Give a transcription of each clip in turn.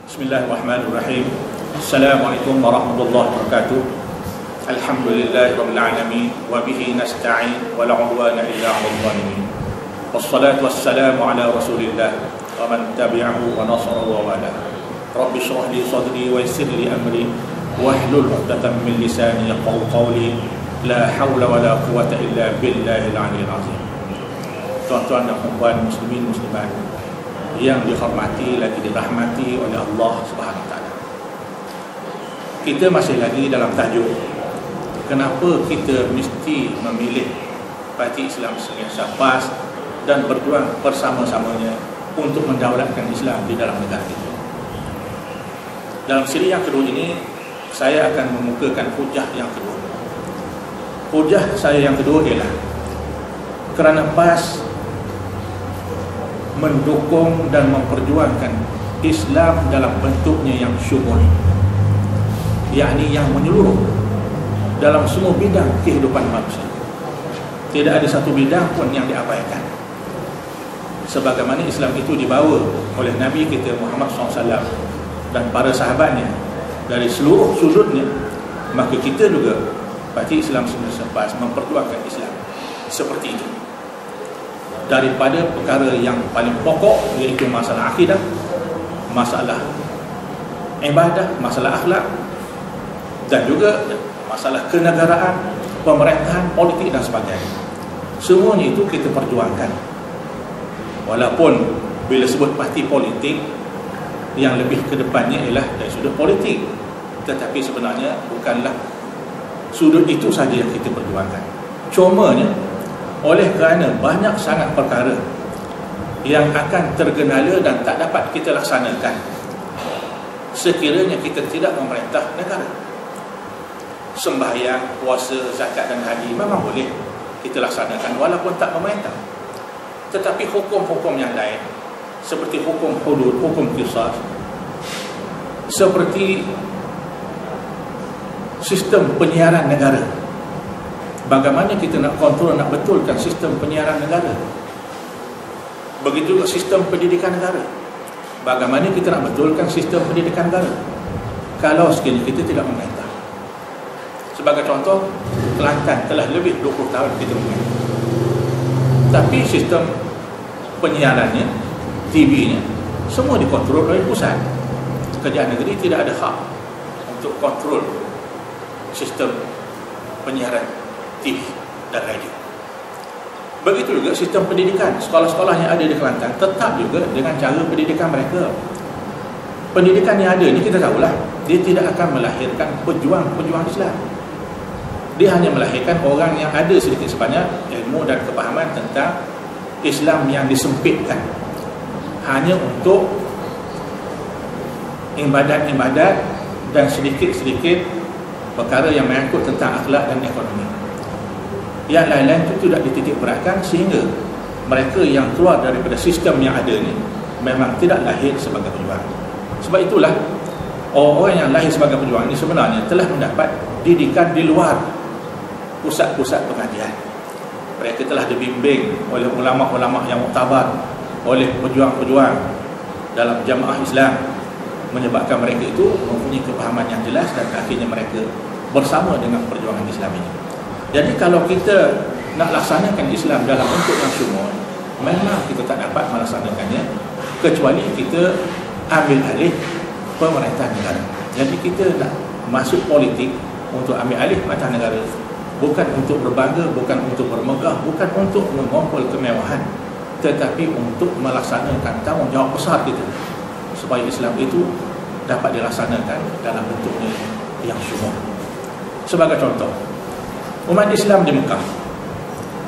Bismillahirrahmanirrahim. Assalamualaikum warahmatullahi wabarakatuh. Alhamdulillahirabbil alamin wa bihi nasta'in wa la 'udwana illa 'alal zalimin. Wassalatu wassalamu ala Rasulillah wa man tabi'ahu wa nasarahu wa wala. Rabbi shrah li sadri wa yassir li amri wahlul 'uqdatam min lisani yafqahu qawli. La haula wa la quwwata illa billahil 'aliyyil 'azim. Tuan-tuan dan puan muslimin muslimat yang dihormati lagi dirahmati oleh Allah Subhanahu Wa Taala. Kita masih lagi dalam tajuk kenapa kita mesti memilih parti Islam Sembilan Syapas dan berjuang bersama-samanya untuk mendaulatkan Islam di dalam negara kita. Dalam siri yang kedua ini saya akan memukakan hujah yang kedua. Hujah saya yang kedua ialah kerana PAS mendukung dan memperjuangkan Islam dalam bentuknya yang syumul, yakni yang menyeluruh dalam semua bidang kehidupan manusia. Tidak ada satu bidang pun yang diabaikan. Sebagaimana Islam itu dibawa oleh Nabi kita Muhammad SAW dan para sahabatnya dari seluruh sudutnya, maka kita juga Parti Islam Sembilan Syapas memperjuangkan Islam seperti itu. Daripada perkara yang paling pokok, iaitu masalah akidah, masalah ibadah, masalah akhlak, dan juga masalah kenegaraan, pemerintahan, politik dan sebagainya. Semuanya itu kita perjuangkan. Walaupun bila sebut parti politik, yang lebih ke depannya ialah dari sudut politik, tetapi sebenarnya bukanlah sudut itu saja yang kita perjuangkan. Cumanya oleh kerana banyak sangat perkara yang akan tergenala dan tak dapat kita laksanakan sekiranya kita tidak memerintah negara. Sembahyang, puasa, zakat dan haji memang boleh kita laksanakan walaupun tak memerintah. Tetapi hukum-hukum yang lain seperti hukum hudud, hukum qisas, seperti sistem penyiaran negara, bagaimana kita nak kontrol, nak betulkan sistem penyiaran negara. Begitu juga sistem pendidikan negara, bagaimana kita nak betulkan sistem pendidikan negara kalau sekiranya kita tidak memerintah. Sebagai contoh, Kelantan telah lebih 20 tahun kita memerintah, tapi sistem penyiarannya, TV-nya semua dikontrol oleh pusat. Kerajaan negeri tidak ada hak untuk kontrol sistem penyiaran TV dan radio. Begitu juga sistem pendidikan. Sekolah-sekolah yang ada di Kelantan tetap juga dengan cara pendidikan mereka. Pendidikan yang ada ni kita tahulah, dia tidak akan melahirkan pejuang-pejuang Islam. Dia hanya melahirkan orang yang ada sedikit sebanyak ilmu dan kepahaman tentang Islam yang disempitkan hanya untuk ibadat-ibadat dan sedikit-sedikit perkara yang menyangkut tentang akhlak dan ekonomi. Yang lain-lain itu tidak dititik beratkan, sehingga mereka yang keluar daripada sistem yang ada ni memang tidak lahir sebagai pejuang. Sebab itulah orang yang lahir sebagai pejuang ini sebenarnya telah mendapat didikan di luar pusat-pusat pengajian. Mereka telah dibimbing oleh ulama-ulama yang muktabar, oleh pejuang-pejuang dalam jamaah Islam, menyebabkan mereka itu mempunyai kepahaman yang jelas dan akhirnya mereka bersama dengan perjuangan Islam ini. Jadi kalau kita nak laksanakan Islam dalam bentuk yang syumul, memang kita tak dapat melaksanakannya kecuali kita ambil alih pemerintahan negara. Jadi kita nak masuk politik untuk ambil alih pemerintahan negara, bukan untuk berbangga, bukan untuk bermegah, bukan untuk mengumpul kemewahan, tetapi untuk melaksanakan tanggungjawab besar kita supaya Islam itu dapat dilaksanakan dalam bentuknya yang syumul. Sebagai contoh, umat Islam di Mekah,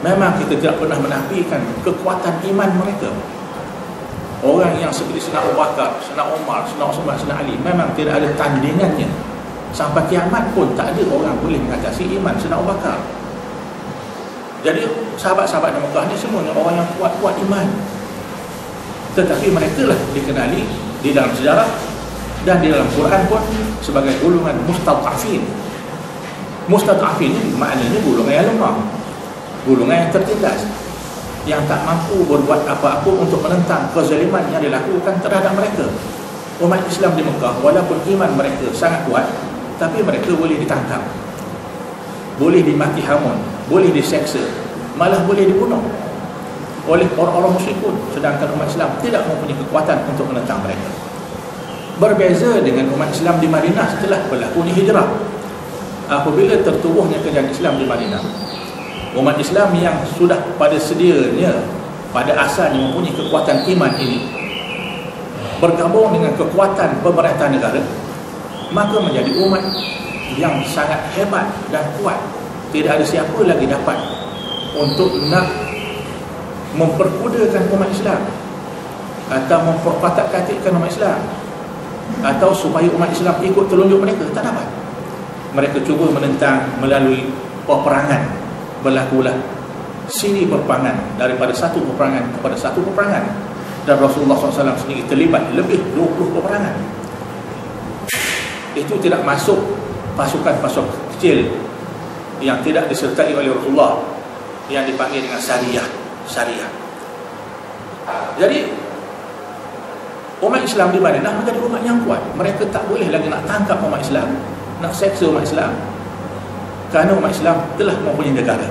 memang kita tidak pernah menafikan kekuatan iman mereka. Orang yang seperti Sayyidina Abu Bakar, Sayyidina Umar, Sayyidina Uthman, Sayyidina Ali memang tidak ada tandingannya. Sampai kiamat pun tak ada orang boleh mengatasi iman Sayyidina Abu Bakar. Jadi sahabat-sahabat di Mekah ni semuanya orang yang kuat-kuat iman. Tetapi mereka lah dikenali di dalam sejarah dan di dalam Quran pun sebagai golongan mustad'afin. Mustad'afin ini maknanya golongan yang lemah, golongan yang tertindas, yang tak mampu berbuat apa-apa untuk menentang kezaliman yang dilakukan terhadap mereka. Umat Islam di Mekah, walaupun iman mereka sangat kuat, tapi mereka boleh ditangkap, boleh dimaki hamun, boleh diseksa, malah boleh dibunuh oleh orang-orang musyrikun, sedangkan umat Islam tidak mempunyai kekuatan untuk menentang mereka. Berbeza dengan umat Islam di Madinah setelah berlakunya hijrah. Apabila tertubuhnya kerajaan Islam di Madinah, umat Islam yang sudah pada sedianya, pada asalnya mempunyai kekuatan iman ini, bergabung dengan kekuatan pemerintah negara, maka menjadi umat yang sangat hebat dan kuat. Tidak ada siapa lagi dapat untuk nak memperkudakan umat Islam, atau memperkatak-katikkan umat Islam, atau supaya umat Islam ikut telunjuk mereka. Tak dapat. Mereka cuba menentang melalui peperangan. Berlakulah siri peperangan, daripada satu peperangan kepada satu peperangan, dan Rasulullah SAW sendiri terlibat lebih 20 peperangan. Itu tidak masuk pasukan-pasukan kecil yang tidak disertai oleh Rasulullah, yang dipanggil dengan syariah. Jadi umat Islam di Madinah menjadi umat yang kuat. Mereka tak boleh lagi nak tangkap umat Islam, nak seksa umat Islam, kerana umat Islam telah mempunyai negara.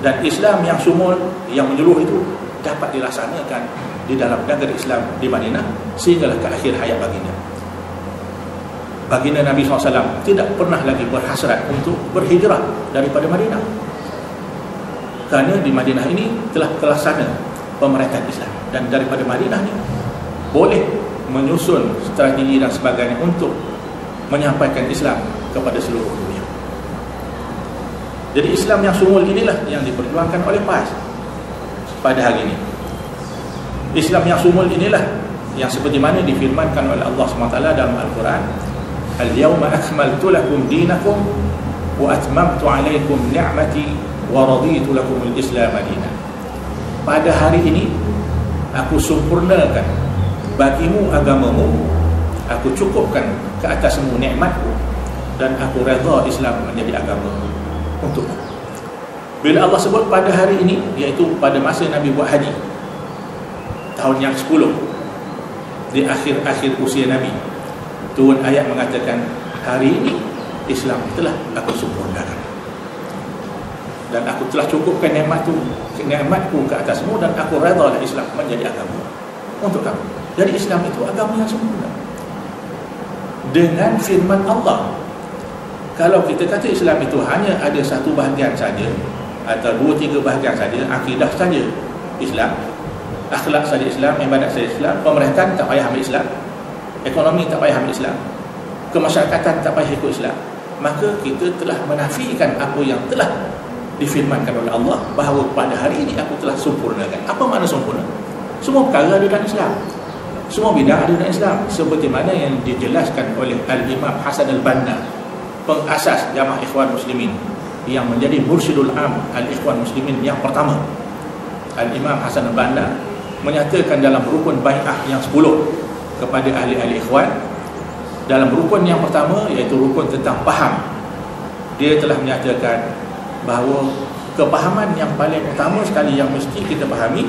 Dan Islam yang sumul, yang menyeluruh itu dapat dilaksanakan di dalam negara Islam di Madinah sehinggalah ke akhir hayat baginda. Baginda Nabi SAW tidak pernah lagi berhasrat untuk berhijrah daripada Madinah, kerana di Madinah ini telah terlaksana pemerintahan Islam, dan daripada Madinah ni boleh menyusun strategi dan sebagainya untuk menyampaikan Islam kepada seluruh dunia. Jadi Islam yang sumul inilah yang diperjuangkan oleh PAS pada hari ini. Islam yang sumul inilah yang seperti mana difirmankan oleh Allah SWT dalam Al-Quran, "Al-yawma akmaltu lakum dinakum wa atmamtu alaikum ni'mati wa raditu lakumul Islam dinan." Pada hari ini aku sempurnakan bagimu agamamu, aku cukupkan ke atasmu nikmatku, dan aku redha Islam menjadi agama untukmu. Bila Allah sebut pada hari ini, iaitu pada masa Nabi buat haji tahun yang 10, di akhir-akhir usia Nabi, turun ayat mengatakan, hari ini Islam telah aku sempurnakan, dan aku telah cukupkan nikmatku ke atasmu, dan aku redha Islam menjadi agama untuk kamu. Jadi Islam itu agama yang sempurna. Dengan firman Allah, kalau kita kata Islam itu hanya ada satu bahagian saja, atau 2-3 bahagian saja, akidah saja Islam, akhlak saja Islam, ibadat saja Islam, pemerintahan tak payah ambil Islam, ekonomi tak payah ambil Islam, kemasyarakatan tak payah ikut Islam, maka kita telah menafikan apa yang telah difirmankan oleh Allah, bahawa pada hari ini aku telah sempurnakan. Apa makna sempurna? Semua perkara ada dalam Islam, semua bidang ada dalam Islam, seperti mana yang dijelaskan oleh Al-Imam Hasan Al-Banna, pengasas Jamaah Ikhwan Muslimin, yang menjadi mursyidul am Al-Ikhwan Muslimin yang pertama. Al-Imam Hasan Al-Banna menyatakan dalam rukun bai'ah yang 10 kepada ahli-ahli ikhwan, dalam rukun yang pertama, iaitu rukun tentang faham, dia telah menyatakan bahawa kepahaman yang paling utama sekali yang mesti kita fahami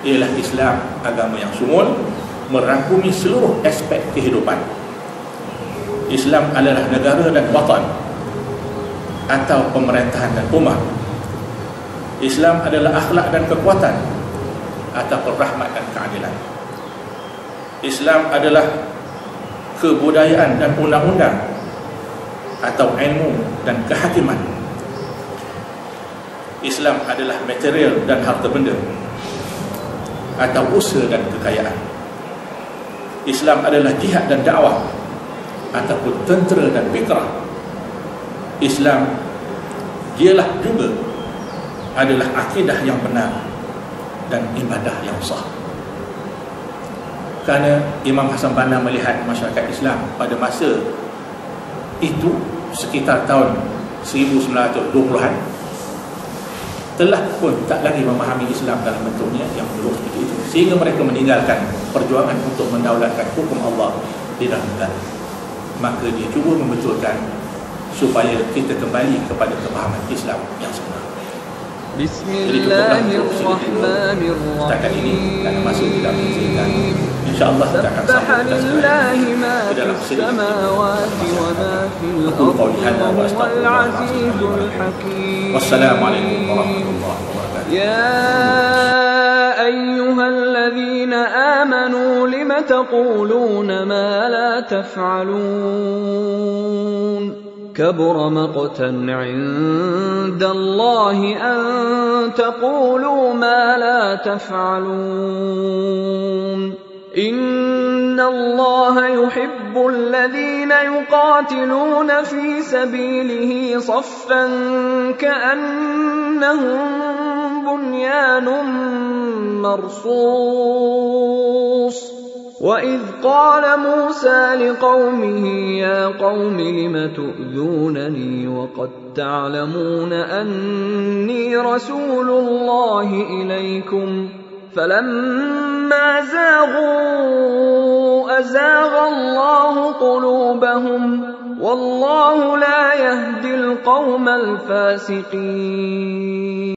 ialah Islam, agama yang sumul, merangkumi seluruh aspek kehidupan. Islam adalah negara dan watan, atau pemerintahan dan umat. Islam adalah akhlak dan kekuatan, atau rahmat dan keadilan. Islam adalah kebudayaan dan undang-undang, atau ilmu dan kehakiman. Islam adalah material dan harta benda, atau usaha dan kekayaan. Islam adalah jihad dan dakwah, ataupun tentera dan fikrah. Islam ialah juga adalah akidah yang benar dan ibadah yang sah. Kerana Imam Hasan Banna melihat masyarakat Islam pada masa itu, sekitar tahun 1920-an, telah pun tak lagi memahami Islam dalam bentuknya yang menurut seperti itu, sehingga mereka meninggalkan perjuangan untuk mendaulatkan hukum Allah di dalam negara. Maka dia cuba membetulkan supaya kita kembali kepada kepahaman Islam yang sebenar. Bismillahirrahmanirrahim. Setakat ini, kerana masa tidak mengizinkan, InsyaAllah kita akan سبح sambung لله ما في السماوات وما في الأرض وهو العزيز الحكيم. Wassalamualaikum warahmatullahi wabarakatuh. يا أيها الذين آمنوا لم تقولون ما لا تفعلون كبر مقتا عند الله أن تقولوا ما لا تفعلون إن الله يحب الذين يقاتلون في سبيله صفا كأنهم بنيان مرصوص وإذ قال موسى لقومه يا قوم لم تؤذونني وقد تعلمون أني رسول الله إليكم فلما زاغوا أزاغ الله قلوبهم والله لا يهدي القوم الفاسقين.